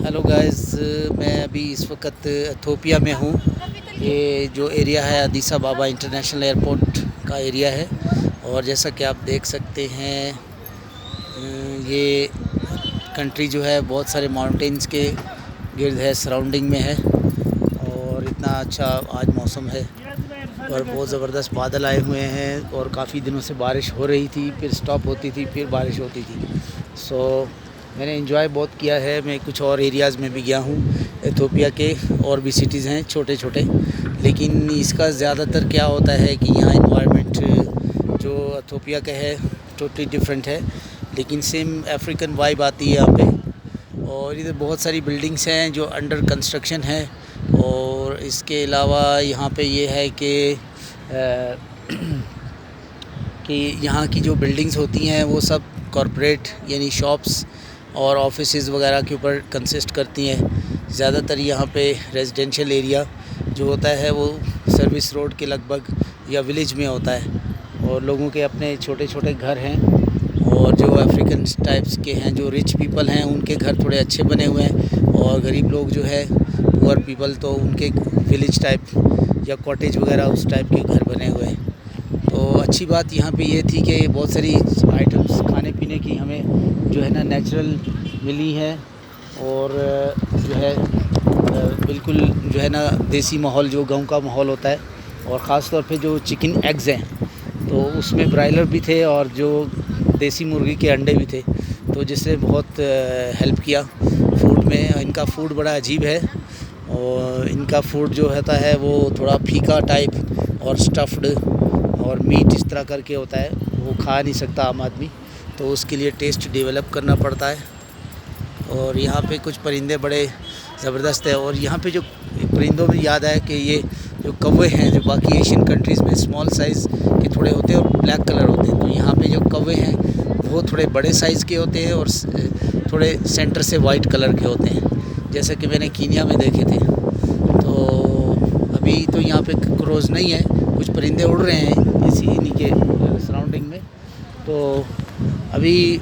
Hello guys, मैं अभी इस वक्त एथोपिया में हूँ। ये जो एरिया है अदीस अबाबा इंटरनेशनल एयरपोर्ट का एरिया है। और जैसा कि आप देख सकते हैं, ये कंट्री जो है बहुत सारे माउंटेन्स के गिर्द है, सराउंडिंग में है। और इतना अच्छा आज मौसम है और बहुत ज़बरदस्त बादल आए हुए हैं और काफ़ी दिनों से बारिश हो रही थी, फिर स्टॉप होती थी, फिर बारिश होती थी। मैंने एंजॉय बहुत किया है। मैं कुछ और एरियाज़ में भी गया हूँ एथोपिया के, और भी सिटीज़ हैं छोटे छोटे। लेकिन इसका ज़्यादातर क्या होता है कि यहाँ इन्वायरमेंट जो एथोपिया का है टोटली डिफरेंट है, लेकिन सेम अफ्रीकन वाइब आती है यहाँ पे। और इधर बहुत सारी बिल्डिंग्स हैं जो अंडर कंस्ट्रक्शन है। और इसके अलावा यहाँ पे ये है कि यहाँ की जो बिल्डिंग्स होती हैं वो सब कॉरपोरेट यानी शॉप्स और ऑफिसेज़ वगैरह के ऊपर कंसिस्ट करती हैं। ज़्यादातर यहाँ पे रेजिडेंशियल एरिया जो होता है वो सर्विस रोड के लगभग या विलेज में होता है, और लोगों के अपने छोटे छोटे घर हैं। और जो अफ्रीकन टाइप्स के हैं, जो रिच पीपल हैं, उनके घर थोड़े अच्छे बने हुए हैं। और गरीब लोग जो है पुअर पीपल, तो उनके विलेज टाइप या कॉटेज वगैरह उस टाइप के घर बने हुए हैं। तो अच्छी बात यहाँ पे ये थी कि बहुत सारी आइटम्स खाने पीने की हमें जो है ना नेचुरल मिली है। और जो है बिल्कुल जो है ना देसी माहौल, जो गांव का माहौल होता है। और ख़ास तौर पे जो चिकन एग्स हैं, तो उसमें ब्रायलर भी थे और जो देसी मुर्गी के अंडे भी थे, तो जिससे बहुत हेल्प किया फूड में। इनका फूड बड़ा अजीब है, और इनका फूड जो होता है वो थोड़ा फीका टाइप और स्टफ्ड और मीट इस तरह करके होता है। वो खा नहीं सकता आम आदमी, तो उसके लिए टेस्ट डेवलप करना पड़ता है। और यहाँ पे कुछ परिंदे बड़े ज़बरदस्त है। और यहाँ पे जो परिंदों में याद आया कि ये जो कौवे हैं, जो बाकी एशियन कंट्रीज़ में स्मॉल साइज़ के थोड़े होते हैं और ब्लैक कलर होते हैं, तो यहाँ पे जो कौवे हैं वो थोड़े बड़े साइज़ के होते हैं और थोड़े सेंटर से वाइट कलर के होते हैं, जैसे कि मैंने कीनिया में देखे थे। तो अभी तो यहाँ पे क्रोज़ नहीं है, कुछ परिंदे उड़ रहे हैं इसी इन्हीं के सराउंडिंग में। तो अभी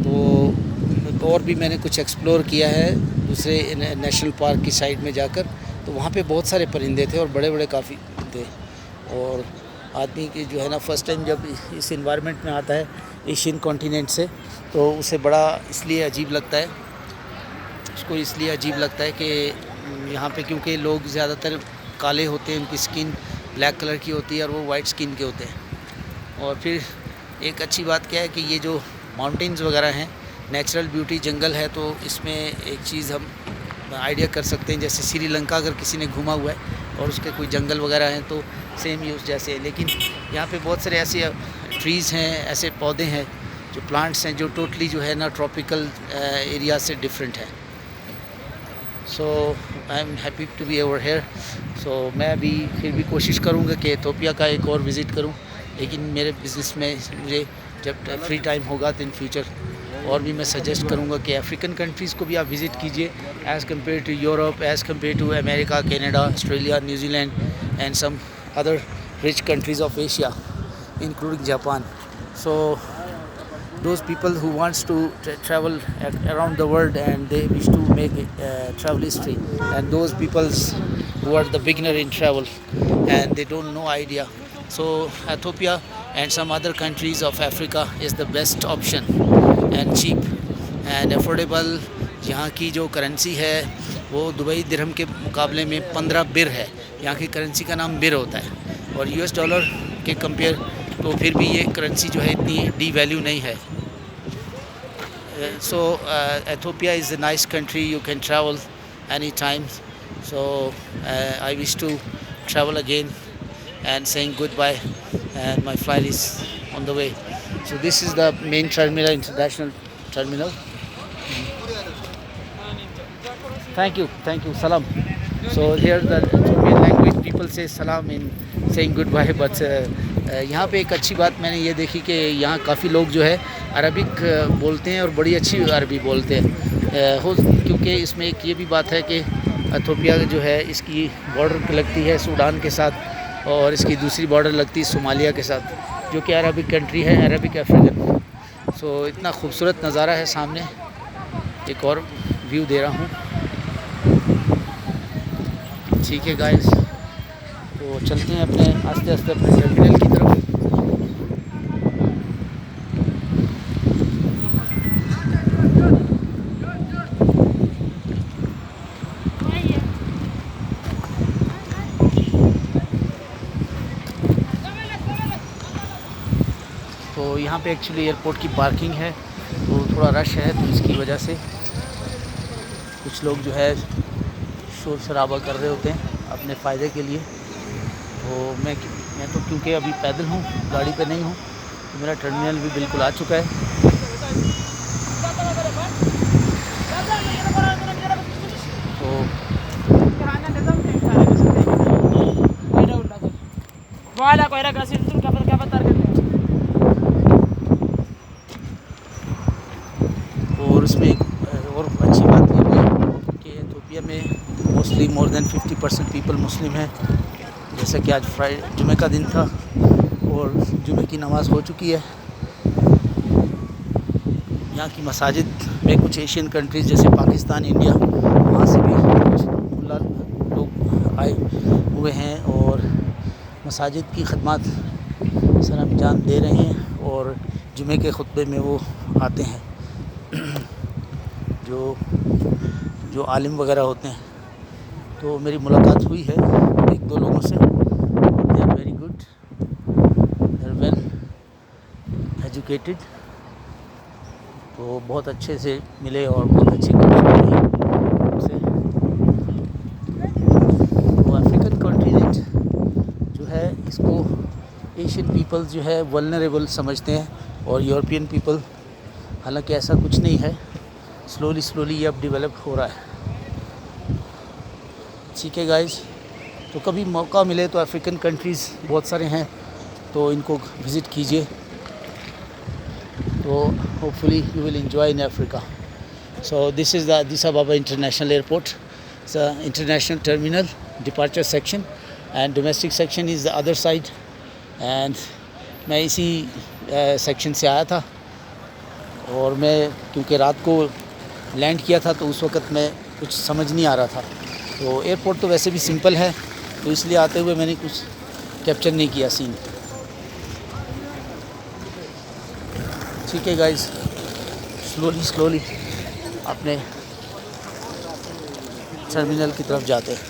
तो और भी मैंने कुछ एक्सप्लोर किया है दूसरे नेशनल पार्क की साइड में जाकर। तो वहाँ पे बहुत सारे परिंदे थे और बड़े बड़े काफ़ी थे। और आदमी की जो है ना फर्स्ट टाइम जब इस इन्वायरमेंट में आता है एशियन कॉन्टिनेंट से, तो उसे बड़ा इसलिए अजीब लगता है, उसको इसलिए अजीब लगता है कि यहाँ पे क्योंकि लोग ज़्यादातर काले होते हैं, उनकी स्किन ब्लैक कलर की होती है और वो वाइट स्किन के होते हैं। और फिर एक अच्छी बात क्या है कि ये जो माउंटेन्स वगैरह हैं, नेचुरल ब्यूटी जंगल है, तो इसमें एक चीज़ हम आइडिया कर सकते हैं। जैसे श्रीलंका अगर किसी ने घूमा हुआ है और उसके कोई जंगल वगैरह हैं, तो सेम यूज़ जैसे है। लेकिन यहाँ पे बहुत सारे ऐसे ट्रीज़ हैं, ऐसे पौधे हैं, जो प्लांट्स हैं, जो टोटली जो है ना ट्रॉपिकल एरिया से डिफरेंट है। So I am happy to be over here. So मैं अभी फिर भी कोशिश करूँगा कि एथोपिया का एक और विज़िट करूँ, लेकिन मेरे बिज़नेस में मुझे जब फ्री टाइम होगा तो इन फ्यूचर और भी मैं सजेस्ट करूँगा कि अफ्रीकन कंट्रीज़ को भी आप विज़िट कीजिए, as compare to Europe, as compare to America, Canada, Australia, New Zealand and some other rich countries of Asia, including Japan. So those people who wants to travel around the world and they wish to make travel history, and those peoples who are the beginner in travel and they don't know idea, so Ethiopia and some other countries of Africa is the best option and cheap and affordable. यहाँ की जो currency है वो Dubai दिरहम के मुकाबले में 15 बिर है। यहाँ की करेंसी का नाम बिर होता है, और यूएस डॉलर के कंपेयर तो फिर भी ये करेंसी जो है इतनी डी वैल्यू नहीं है। So Ethiopia is a nice country, you can travel any time. So I wish to travel again and saying goodbye, and my flight is on the way. So this is the main terminal, international terminal. Thank you, salam. So here the Ethiopian language people say salam in saying goodbye, but यहाँ पे एक अच्छी बात मैंने ये देखी कि यहाँ काफ़ी लोग जो है अरबिक बोलते हैं और बड़ी अच्छी अरबी बोलते हैं। क्योंकि इसमें एक ये भी बात है कि एथोपिया जो है इसकी बॉर्डर लगती है सूडान के साथ, और इसकी दूसरी बॉर्डर लगती है सोमालिया के साथ, जो कि अरबिक कंट्री है, अरबिक अफ्रीकन। सो इतना खूबसूरत नज़ारा है सामने। एक और व्यू दे रहा हूँ। ठीक है गाइस, तो चलते हैं अपने आस्ते आस्ते अपने टर्मिनल की तरफ। तो यहाँ पे एक्चुअली एयरपोर्ट की पार्किंग है, तो थोड़ा रश है, तो इसकी वजह से कुछ लोग जो है शोर शराबा कर रहे होते हैं अपने फ़ायदे के लिए। तो मैं तो क्योंकि अभी पैदल हूँ, गाड़ी पे नहीं हूँ, तो मेरा टर्मिनल भी बिल्कुल आ चुका है। और उसमें एक और अच्छी बात ये है कि इथियोपिया में मोस्टली मोर देन 50% पीपल मुस्लिम हैं। जैसा कि आज जुमे का दिन था और जुमे की नमाज़ हो चुकी है। यहाँ की मसाजिद में कुछ एशियन कंट्रीज़ जैसे पाकिस्तान, इंडिया, वहाँ से भी कुछ मुल्ला लोग आए हुए हैं और मसाजिद की खदमात सर अंजाम दे रहे हैं और जुमे के खुतबे में वो आते हैं। जो आलिम वगैरह होते हैं, तो मेरी मुलाकात हुई है एक दो लोगों से। They are very good, they are well educated, तो बहुत अच्छे से मिले और बहुत अच्छी बातचीत रही उनसे। तो अफ्रीकन कॉन्टिनेंट जो है, इसको एशियन पीपल्स जो है वल्नरेबल समझते हैं और यूरोपियन पीपल, हालांकि ऐसा कुछ नहीं है। स्लोली ये अब डेवलप हो रहा है। ठीक है गाइस, तो कभी मौका मिले तो अफ्रीकन कंट्रीज़ बहुत सारे हैं, तो इनको विज़िट कीजिए, तो hopefully you will enjoy in Africa. So this is the अदीस अबाबा international airport, international terminal, departure section and domestic section is the other side. And मैं इसी सेक्शन से आया था और मैं क्योंकि रात को लैंड किया था, तो उस वक़्त मैं कुछ समझ नहीं आ रहा था। तो एयरपोर्ट तो वैसे भी सिंपल है, तो इसलिए आते हुए मैंने कुछ कैप्चर नहीं किया सीन। ठीक है गाइस, स्लोली अपने टर्मिनल की तरफ जाते हैं।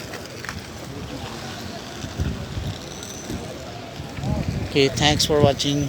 Okay, thanks for watching.